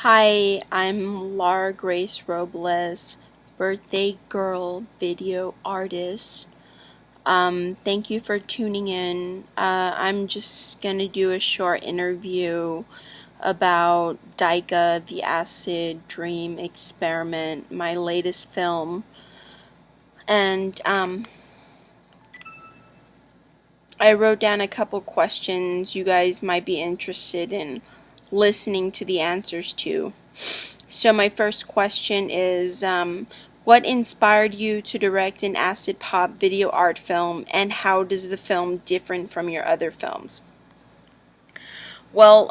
Hi, I'm Laura Grace Robles, birthday girl video artist. Thank you for tuning in. I'm just gonna do a short interview about DICA, the Acid Dream Experiment, my latest film. And I wrote down a couple questions you guys might be interested in listening to the answers to. So my first question is, what inspired you to direct an acid pop video art film, and how does the film differ from your other films? Well,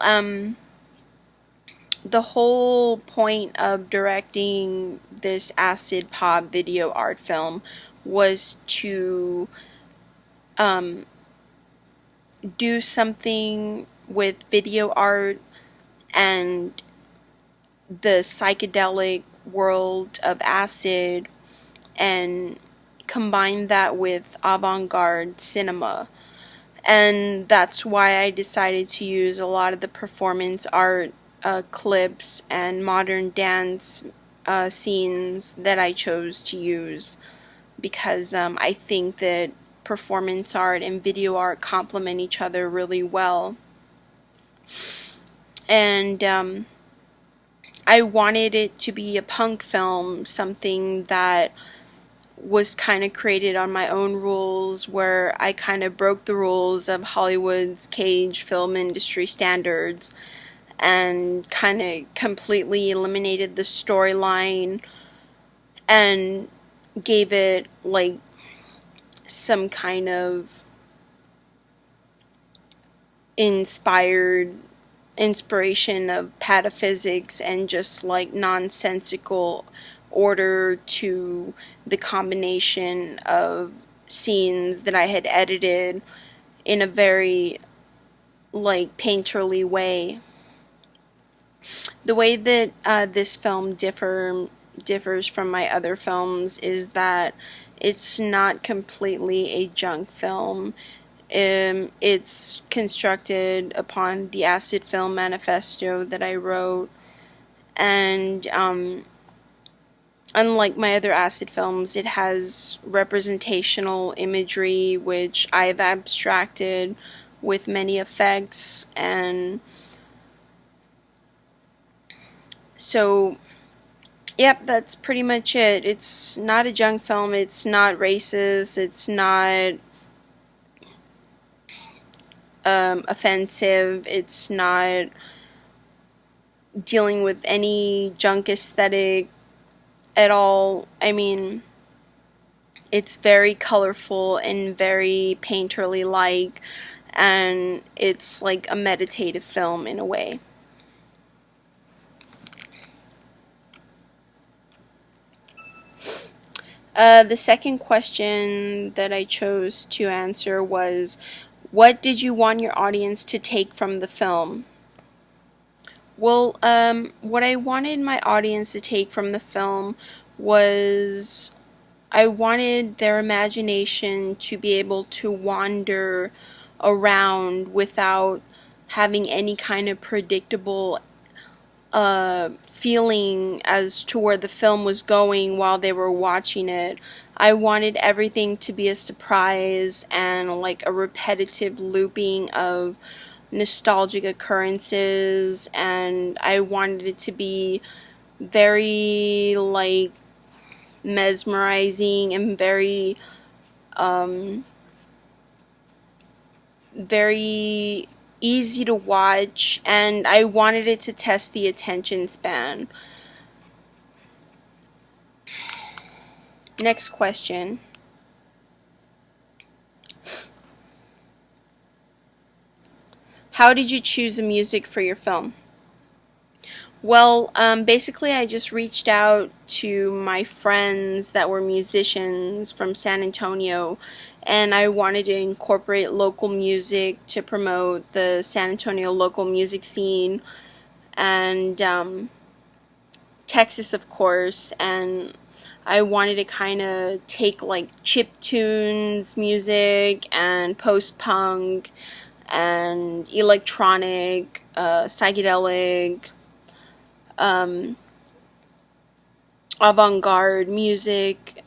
the whole point of directing this acid pop video art film was to do something with video art and the psychedelic world of acid and combine that with avant-garde cinema. And that's why I decided to use a lot of the performance art clips and modern dance scenes that I chose to use, because I think that performance art and video art complement each other really well. And I wanted it to be a punk film, something that was kind of created on my own rules, where I kind of broke the rules of Hollywood's cage film industry standards and kind of completely eliminated the storyline and gave it like some kind of inspiration of pataphysics and just like nonsensical order to the combination of scenes that I had edited in a very like painterly way. The way that this film differs from my other films is that it's not completely a junk film. It's constructed upon the acid film manifesto that I wrote, and unlike my other acid films, it has representational imagery which I've abstracted with many effects. And so yep, that's pretty much it. It's not a junk film, it's not racist, it's not offensive, it's not dealing with any junk aesthetic at all. I mean, it's very colorful and very painterly like, and it's like a meditative film in a way. The second question that I chose to answer was, what did you want your audience to take from the film? Well, what I wanted my audience to take from the film was, I wanted their imagination to be able to wander around without having any kind of predictable feeling as to where the film was going while they were watching it. I wanted everything to be a surprise and like a repetitive looping of nostalgic occurrences, and I wanted it to be very like mesmerizing and very very easy to watch, and I wanted it to test the attention span. Next question. How did you choose the music for your film? Well, basically I just reached out to my friends that were musicians from San Antonio, and I wanted to incorporate local music to promote the San Antonio local music scene, and Texas, of course. And I wanted to kind of take like chiptunes music and post-punk and electronic, psychedelic, avant-garde music,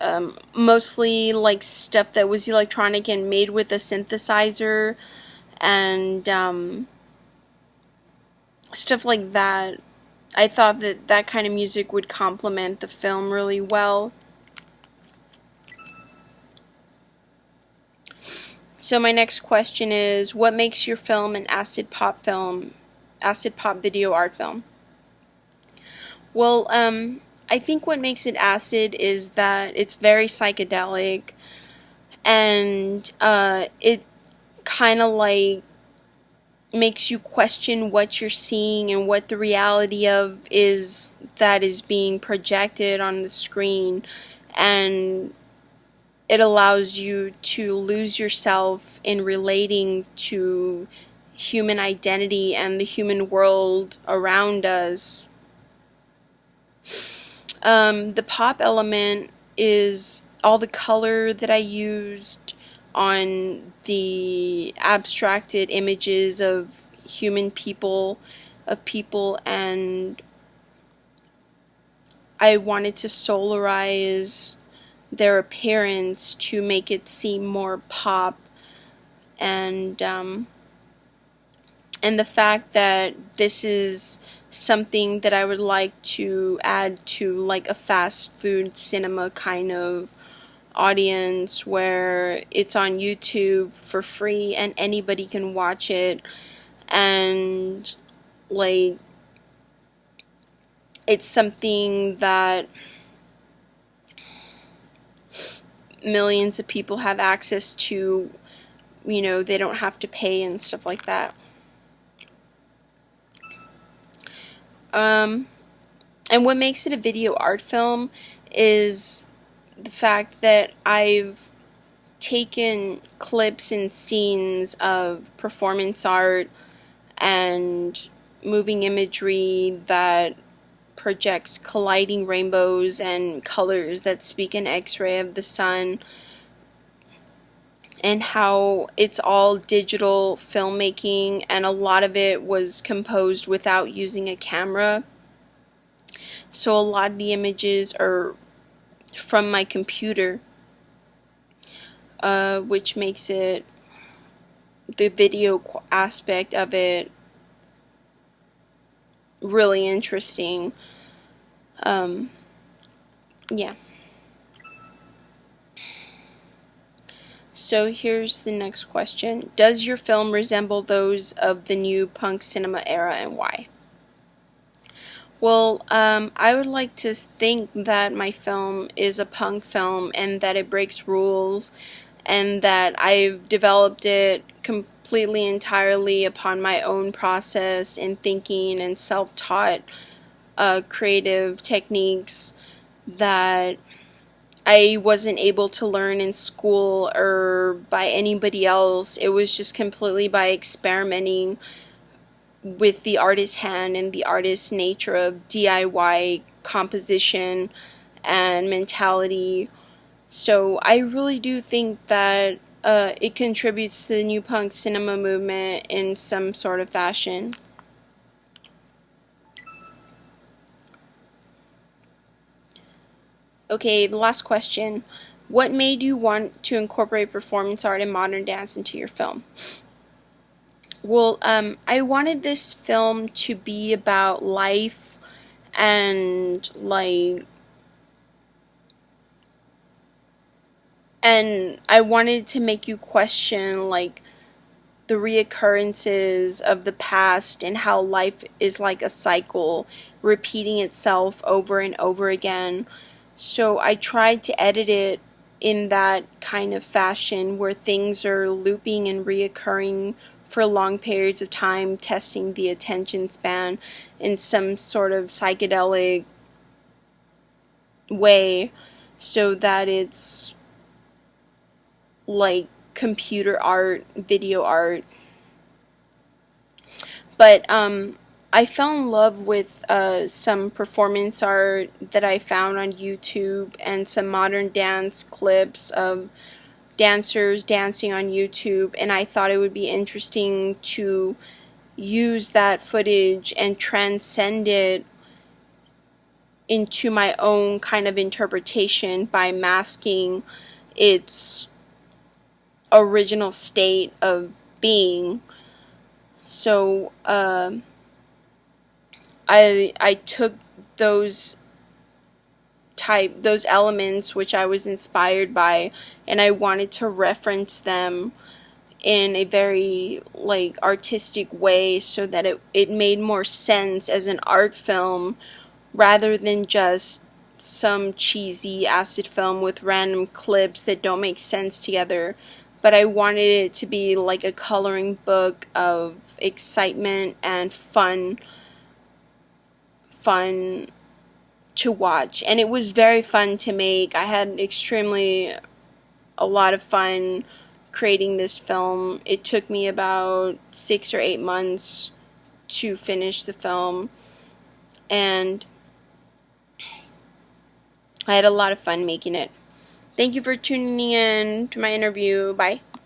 mostly like stuff that was electronic and made with a synthesizer, and stuff like that. I thought that that kind of music would complement the film really well. So my next question is, what makes your film an acid pop video art film? Well, I think what makes it acid is that it's very psychedelic, and it kind of like makes you question what you're seeing and what the reality of is that is being projected on the screen, and it allows you to lose yourself in relating to human identity and the human world around us. The pop element is all the color that I used on the abstracted images of human people, and I wanted to solarize their appearance to make it seem more pop, and the fact that this is something that I would like to add to like a fast food cinema kind of audience, where it's on YouTube for free and anybody can watch it, and like it's something that millions of people have access to, they don't have to pay and stuff like that. And what makes it a video art film is the fact that I've taken clips and scenes of performance art and moving imagery that projects colliding rainbows and colors that speak an X-ray of the sun, and how it's all digital filmmaking, and a lot of it was composed without using a camera. So a lot of the images are from my computer, which makes it, the video aspect of it, really interesting. Yeah. So here's the next question. Does your film resemble those of the new punk cinema era, and why? Well, I would like to think that my film is a punk film, and that it breaks rules, and that I've developed it completely entirely upon my own process in thinking and self-taught creative techniques that I wasn't able to learn in school or by anybody else. It was just completely by experimenting with the artist's hand and the artist's nature of DIY composition and mentality. So I really do think that it contributes to the new punk cinema movement in some sort of fashion. Okay, the last question. What made you want to incorporate performance art and modern dance into your film? Well, I wanted this film to be about life, and I wanted to make you question the reoccurrences of the past, and how life is like a cycle repeating itself over and over again. So I tried to edit it in that kind of fashion, where things are looping and reoccurring for long periods of time, testing the attention span in some sort of psychedelic way, so that it's like computer art, video art. But I fell in love with some performance art that I found on YouTube, and some modern dance clips of dancers dancing on YouTube, and I thought it would be interesting to use that footage and transcend it into my own kind of interpretation by masking its original state of being. So I took those those elements which I was inspired by, and I wanted to reference them in a very like artistic way so that it made more sense as an art film rather than just some cheesy acid film with random clips that don't make sense together. But I wanted it to be like a coloring book of excitement and fun to watch. And it was very fun to make. I had a lot of fun creating this film. It took me about 6 or 8 months to finish the film, and I had a lot of fun making it. Thank you for tuning in to my interview. Bye.